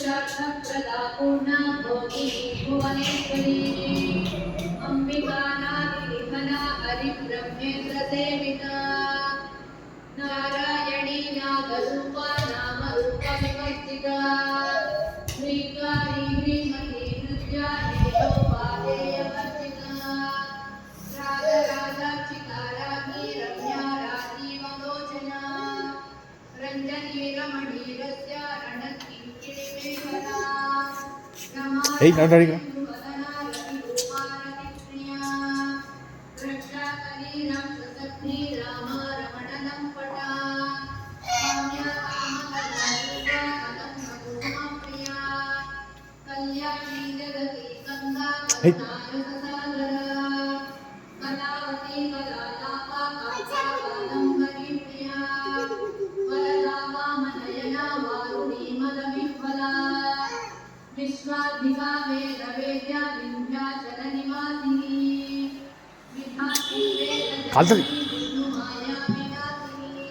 पुरुषार्थप्रदा पूर्णा भोगिनी भुवनेश्वरी अंबिकानादिनिधना हरिब्रह्मेन्द्र सेविता नारायणी नागरूपा नामरूप विवर्जिता श्रीकारी श्रीमती नृत्या हेयोपादेयवर्जिता राजराजार्चिता रागी रम्या राजीवलोचना रंजनी रमणी Russia रणकिङ्किणीमेखला Namami वदना रतिरूपा Ratipriya रक्षाकरी रक्षसग्नी Rama रमणनं पटा काम्या कामकलारूपा कदम्बकुसुमप्रिया कल्याणी जगती कन्दा करुणारससागरा कलावती कलालापा काचा कादम्बरी प्रिया वरदा वामनयना वारुणी मदविह्वला विश्वाधिका वेदवेद्या विन्ध्याचलनिवासिनी विधात्री वेदजननी विष्णुमाया विलासिनी